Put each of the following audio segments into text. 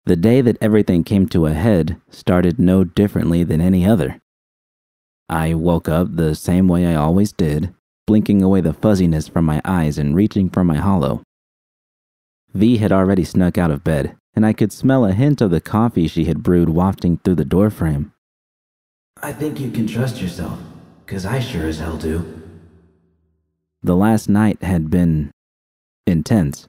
The day that everything came to a head started no differently than any other. I woke up the same way I always did, blinking away the fuzziness from my eyes and reaching for my hollow. V had already snuck out of bed, and I could smell a hint of the coffee she had brewed wafting through the doorframe. I think you can trust yourself, 'cause I sure as hell do. The last night had been intense,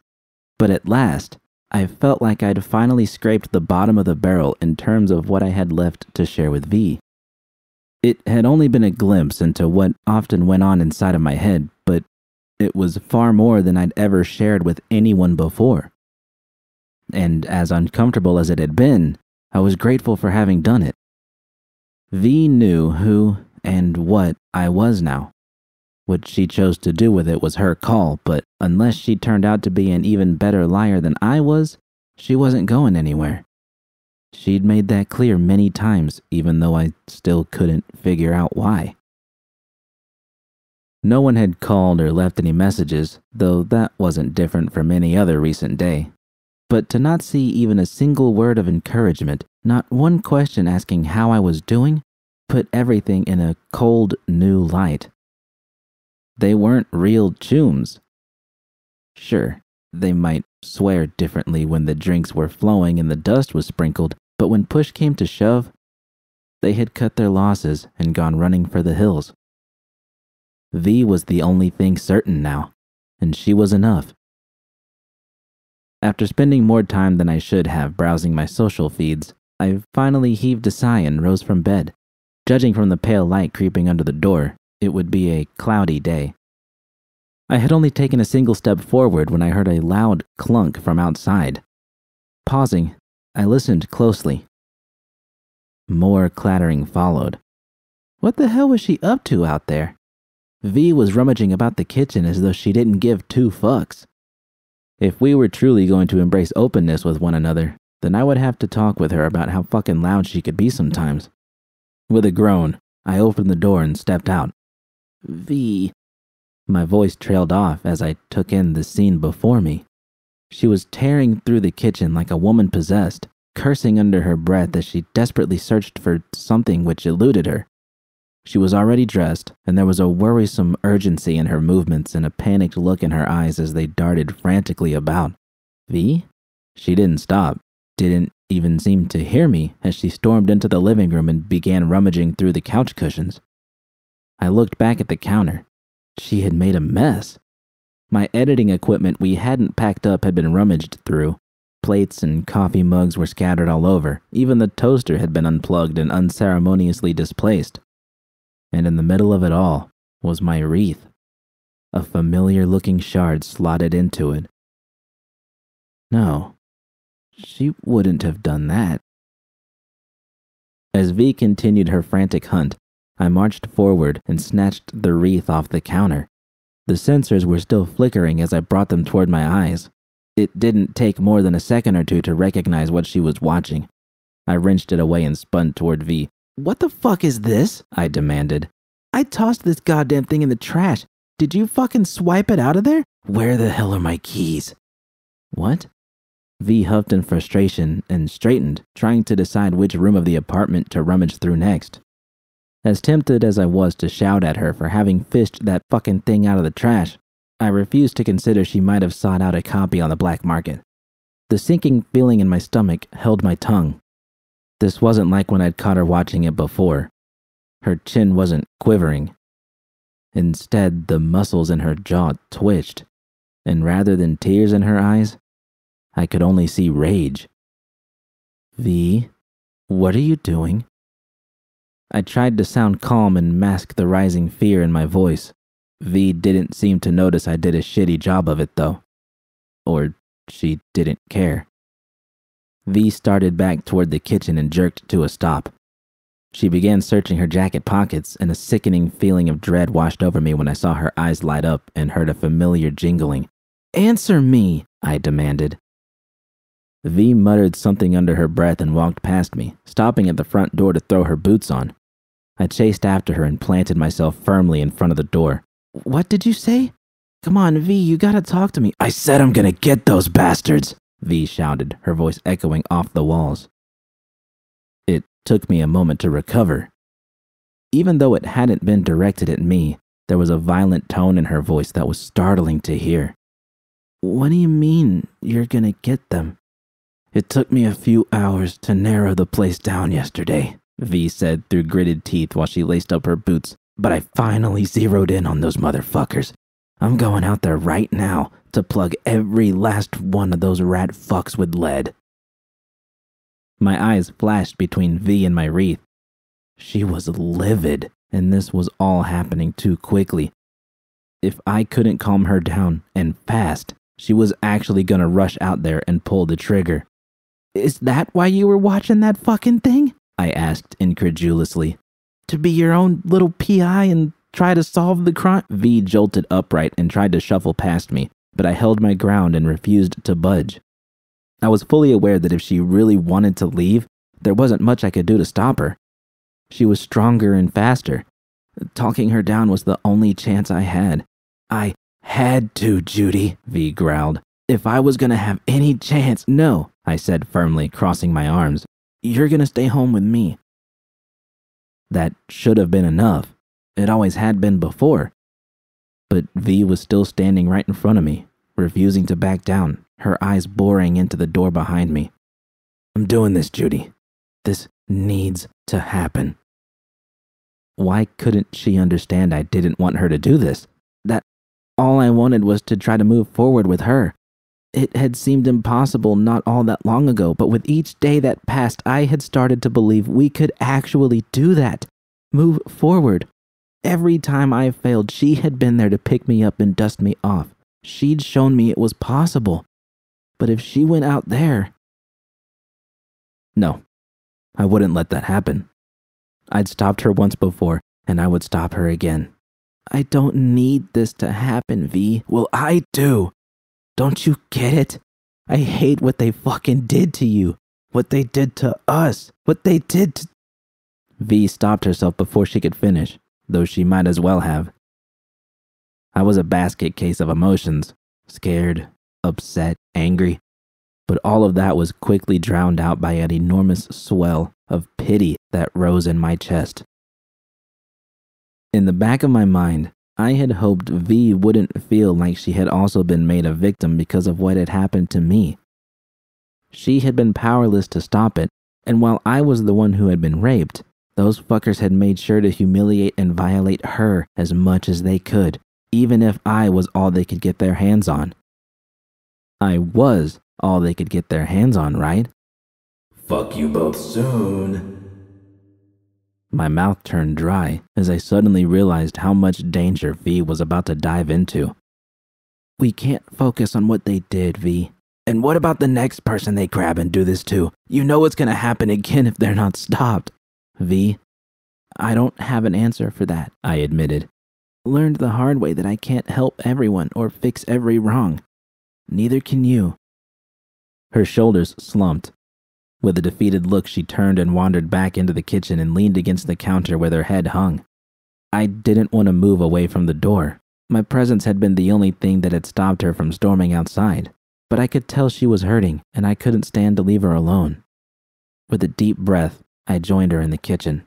but at last, I felt like I'd finally scraped the bottom of the barrel in terms of what I had left to share with V. It had only been a glimpse into what often went on inside of my head, but it was far more than I'd ever shared with anyone before. And as uncomfortable as it had been, I was grateful for having done it. V knew who and what I was now. What she chose to do with it was her call, but unless she turned out to be an even better liar than I was, she wasn't going anywhere. She'd made that clear many times, even though I still couldn't figure out why. No one had called or left any messages, though that wasn't different from any other recent day. But to not see even a single word of encouragement, not one question asking how I was doing, put everything in a cold, new light. They weren't real chooms. Sure, they might swear differently when the drinks were flowing and the dust was sprinkled, but when push came to shove, they had cut their losses and gone running for the hills. V was the only thing certain now, and she was enough. After spending more time than I should have browsing my social feeds, I finally heaved a sigh and rose from bed. Judging from the pale light creeping under the door, it would be a cloudy day. I had only taken a single step forward when I heard a loud clunk from outside. Pausing, I listened closely. More clattering followed. What the hell was she up to out there? V was rummaging about the kitchen as though she didn't give two fucks. If we were truly going to embrace openness with one another, then I would have to talk with her about how fucking loud she could be sometimes. With a groan, I opened the door and stepped out. V. My voice trailed off as I took in the scene before me. She was tearing through the kitchen like a woman possessed, cursing under her breath as she desperately searched for something which eluded her. She was already dressed, and there was a worrisome urgency in her movements and a panicked look in her eyes as they darted frantically about. V? She didn't stop, didn't even seem to hear me as she stormed into the living room and began rummaging through the couch cushions. I looked back at the counter. She had made a mess. My editing equipment we hadn't packed up had been rummaged through. Plates and coffee mugs were scattered all over. Even the toaster had been unplugged and unceremoniously displaced. And in the middle of it all was my wreath, a familiar-looking shard slotted into it. No, she wouldn't have done that. As V continued her frantic hunt, I marched forward and snatched the wreath off the counter. The sensors were still flickering as I brought them toward my eyes. It didn't take more than a second or two to recognize what she was watching. I wrenched it away and spun toward V. "What the fuck is this?" I demanded. "I tossed this goddamn thing in the trash. Did you fucking swipe it out of there? Where the hell are my keys?" "What?" V huffed in frustration and straightened, trying to decide which room of the apartment to rummage through next. As tempted as I was to shout at her for having fished that fucking thing out of the trash, I refused to consider she might have sought out a copy on the black market. The sinking feeling in my stomach held my tongue. This wasn't like when I'd caught her watching it before. Her chin wasn't quivering. Instead, the muscles in her jaw twitched, and rather than tears in her eyes, I could only see rage. "V, what are you doing?" I tried to sound calm and mask the rising fear in my voice. V didn't seem to notice I did a shitty job of it, though. Or she didn't care. V started back toward the kitchen and jerked to a stop. She began searching her jacket pockets, and a sickening feeling of dread washed over me when I saw her eyes light up and heard a familiar jingling. "Answer me!" I demanded. V muttered something under her breath and walked past me, stopping at the front door to throw her boots on. I chased after her and planted myself firmly in front of the door. "What did you say? Come on, V, you gotta talk to me." "I said I'm gonna get those bastards!" V shouted, her voice echoing off the walls. It took me a moment to recover. Even though it hadn't been directed at me, there was a violent tone in her voice that was startling to hear. What do you mean you're gonna get them? It took me a few hours to narrow the place down yesterday, V said through gritted teeth while she laced up her boots, but I finally zeroed in on those motherfuckers. I'm going out there right now to plug every last one of those rat fucks with lead. My eyes flashed between V and my wreath. She was livid, and this was all happening too quickly. If I couldn't calm her down, and fast, she was actually gonna rush out there and pull the trigger. Is that why you were watching that fucking thing? I asked incredulously. To be your own little PI and try to solve the crime? V jolted upright and tried to shuffle past me, but I held my ground and refused to budge. I was fully aware that if she really wanted to leave, there wasn't much I could do to stop her. She was stronger and faster. Talking her down was the only chance I had. I had to, Judy, V growled. If I was gonna have any chance, no, I said firmly, crossing my arms. You're gonna stay home with me. That should have been enough. It always had been before. But V was still standing right in front of me, refusing to back down, her eyes boring into the door behind me. I'm doing this, Judy. This needs to happen. Why couldn't she understand I didn't want her to do this? That all I wanted was to try to move forward with her. It had seemed impossible not all that long ago, but with each day that passed, I had started to believe we could actually do that. Move forward. Every time I failed, she had been there to pick me up and dust me off. She'd shown me it was possible. But if she went out there... No, I wouldn't let that happen. I'd stopped her once before, and I would stop her again. I don't need this to happen, V. Well, I do. Don't you get it? I hate what they fucking did to you. What they did to us. What they did to... V stopped herself before she could finish, though she might as well have. I was a basket case of emotions. Scared, upset, angry. But all of that was quickly drowned out by an enormous swell of pity that rose in my chest. In the back of my mind, I had hoped V wouldn't feel like she had also been made a victim because of what had happened to me. She had been powerless to stop it, and while I was the one who had been raped, those fuckers had made sure to humiliate and violate her as much as they could, even if I was all they could get their hands on. I was all they could get their hands on, right? Fuck you both soon. My mouth turned dry as I suddenly realized how much danger V was about to dive into. We can't focus on what they did, V. And what about the next person they grab and do this to? You know what's gonna happen again if they're not stopped. V, I don't have an answer for that, I admitted. Learned the hard way that I can't help everyone or fix every wrong. Neither can you. Her shoulders slumped. With a defeated look, she turned and wandered back into the kitchen and leaned against the counter where her head hung. I didn't want to move away from the door. My presence had been the only thing that had stopped her from storming outside, but I could tell she was hurting, and I couldn't stand to leave her alone. With a deep breath, I joined her in the kitchen.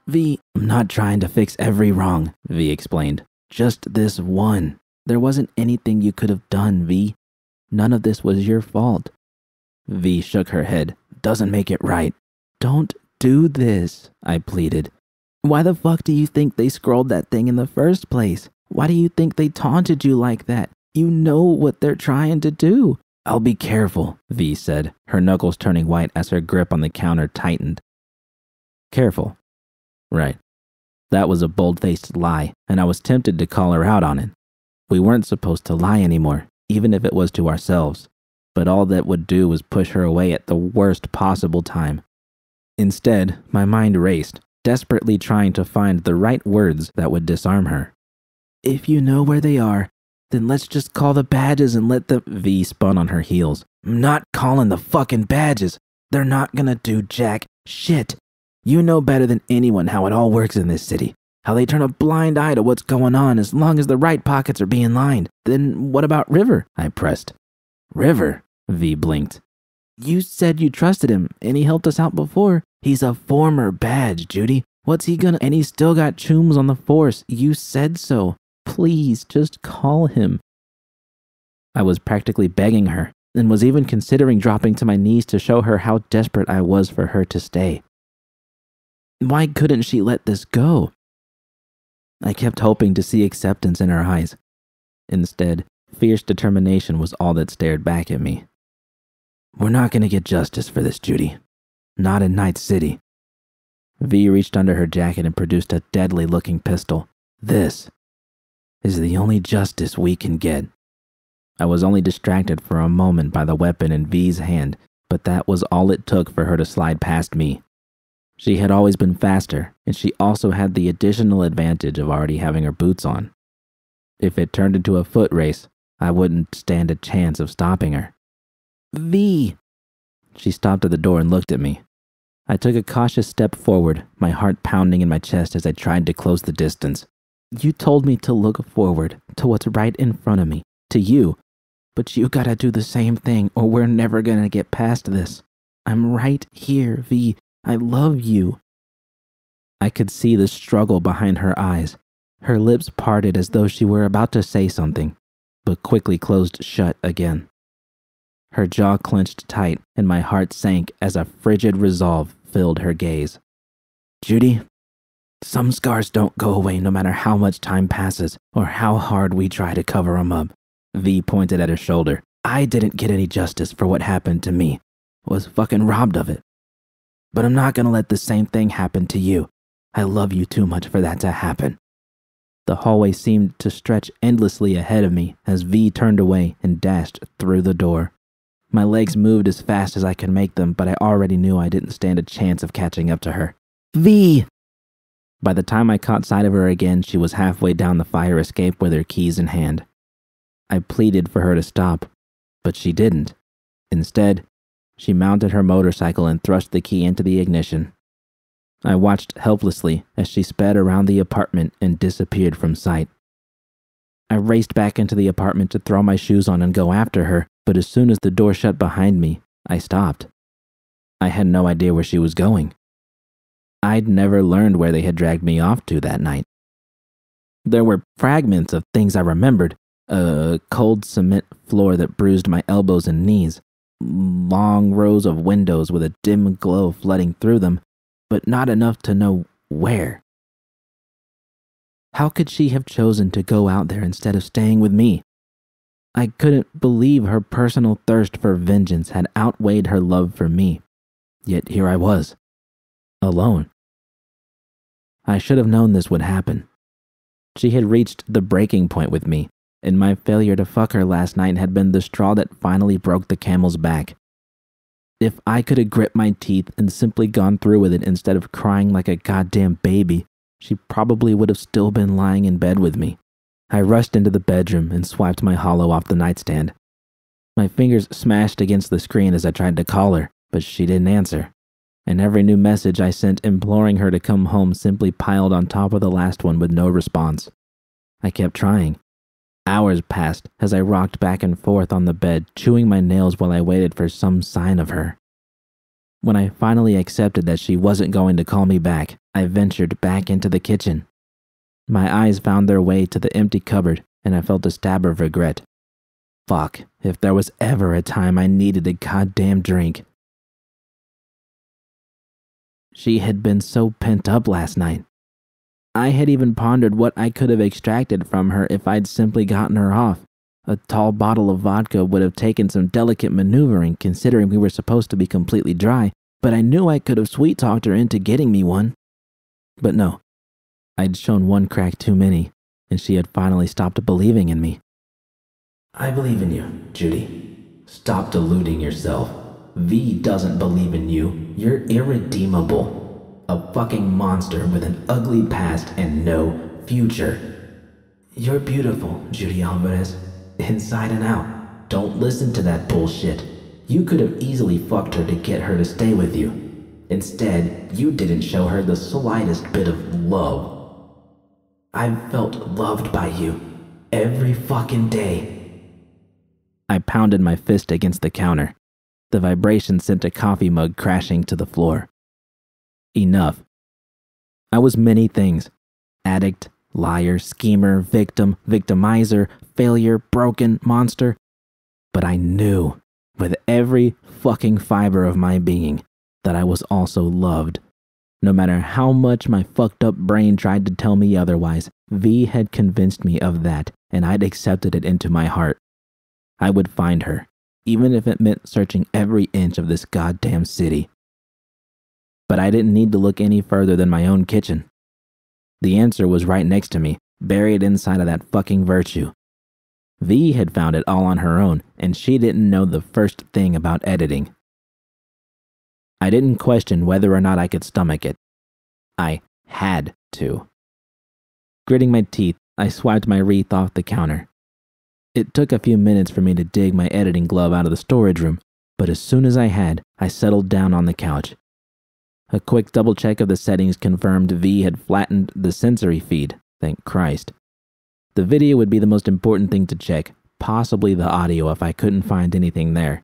V, I'm not trying to fix every wrong, V explained. Just this one. There wasn't anything you could have done, V. None of this was your fault. V shook her head. Doesn't make it right. Don't do this, I pleaded. Why the fuck do you think they scrolled that thing in the first place? Why do you think they taunted you like that? You know what they're trying to do. I'll be careful, V said, her knuckles turning white as her grip on the counter tightened. Careful. Right. That was a bold-faced lie, and I was tempted to call her out on it. We weren't supposed to lie anymore, even if it was to ourselves, but all that would do was push her away at the worst possible time. Instead, my mind raced, desperately trying to find the right words that would disarm her. If you know where they are, then let's just call the badges and let them... V spun on her heels. I'm not calling the fucking badges. They're not gonna do jack shit. You know better than anyone how it all works in this city. How they turn a blind eye to what's going on as long as the right pockets are being lined. Then what about River? I pressed. River? V blinked. You said you trusted him, and he helped us out before. He's a former badge, Judy. What's he gonna— And he's still got chooms on the force. You said so. Please, just call him. I was practically begging her, and was even considering dropping to my knees to show her how desperate I was for her to stay. Why couldn't she let this go? I kept hoping to see acceptance in her eyes. Instead, fierce determination was all that stared back at me. We're not going to get justice for this, Judy. Not in Night City. V reached under her jacket and produced a deadly-looking pistol. This is the only justice we can get. I was only distracted for a moment by the weapon in V's hand, but that was all it took for her to slide past me. She had always been faster, and she also had the additional advantage of already having her boots on. If it turned into a foot race, I wouldn't stand a chance of stopping her. V! She stopped at the door and looked at me. I took a cautious step forward, my heart pounding in my chest as I tried to close the distance. You told me to look forward, to what's right in front of me, to you. But you gotta do the same thing, or we're never gonna get past this. I'm right here, V. I love you. I could see the struggle behind her eyes. Her lips parted as though she were about to say something, but quickly closed shut again. Her jaw clenched tight, and my heart sank as a frigid resolve filled her gaze. Judy, some scars don't go away no matter how much time passes or how hard we try to cover them up. V pointed at her shoulder. I didn't get any justice for what happened to me. Was fucking robbed of it. But I'm not gonna let the same thing happen to you. I love you too much for that to happen. The hallway seemed to stretch endlessly ahead of me as V turned away and dashed through the door. My legs moved as fast as I could make them, but I already knew I didn't stand a chance of catching up to her. V! By the time I caught sight of her again, she was halfway down the fire escape with her keys in hand. I pleaded for her to stop, but she didn't. Instead, she mounted her motorcycle and thrust the key into the ignition. I watched helplessly as she sped around the apartment and disappeared from sight. I raced back into the apartment to throw my shoes on and go after her, but as soon as the door shut behind me, I stopped. I had no idea where she was going. I'd never learned where they had dragged me off to that night. There were fragments of things I remembered, a cold cement floor that bruised my elbows and knees, long rows of windows with a dim glow flooding through them, but not enough to know where. How could she have chosen to go out there instead of staying with me? I couldn't believe her personal thirst for vengeance had outweighed her love for me. Yet here I was, alone. I should have known this would happen. She had reached the breaking point with me, and my failure to fuck her last night had been the straw that finally broke the camel's back. If I could have grit my teeth and simply gone through with it instead of crying like a goddamn baby, she probably would have still been lying in bed with me. I rushed into the bedroom and swiped my hollow off the nightstand. My fingers smashed against the screen as I tried to call her, but she didn't answer. And every new message I sent imploring her to come home simply piled on top of the last one with no response. I kept trying. Hours passed as I rocked back and forth on the bed, chewing my nails while I waited for some sign of her. When I finally accepted that she wasn't going to call me back, I ventured back into the kitchen. My eyes found their way to the empty cupboard, and I felt a stab of regret. Fuck, if there was ever a time I needed a goddamn drink. She had been so pent up last night. I had even pondered what I could have extracted from her if I'd simply gotten her off. A tall bottle of vodka would have taken some delicate maneuvering considering we were supposed to be completely dry, but I knew I could have sweet-talked her into getting me one. But no, I'd shown one crack too many, and she had finally stopped believing in me. I believe in you, Judy. Stop deluding yourself. V doesn't believe in you. You're irredeemable. A fucking monster with an ugly past and no future. You're beautiful, Judy Álvarez. Inside and out. Don't listen to that bullshit. You could have easily fucked her to get her to stay with you. Instead, you didn't show her the slightest bit of love. I've felt loved by you every fucking day. I pounded my fist against the counter. The vibration sent a coffee mug crashing to the floor. Enough. I was many things. Addict, liar, schemer, victim, victimizer, failure, broken, monster. But I knew, with every fucking fiber of my being, that I was also loved. No matter how much my fucked up brain tried to tell me otherwise, V had convinced me of that, and I'd accepted it into my heart. I would find her, even if it meant searching every inch of this goddamn city. But I didn't need to look any further than my own kitchen. The answer was right next to me, buried inside of that fucking virtue. V had found it all on her own, and she didn't know the first thing about editing. I didn't question whether or not I could stomach it. I had to. Gritting my teeth, I swiped my wreath off the counter. It took a few minutes for me to dig my editing glove out of the storage room, but as soon as I had, I settled down on the couch. A quick double check of the settings confirmed V had flattened the sensory feed, thank Christ. The video would be the most important thing to check, possibly the audio if I couldn't find anything there.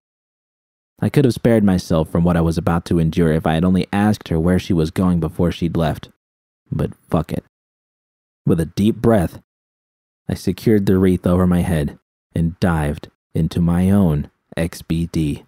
I could have spared myself from what I was about to endure if I had only asked her where she was going before she'd left. But fuck it. With a deep breath, I secured the wreath over my head and dived into my own XBD.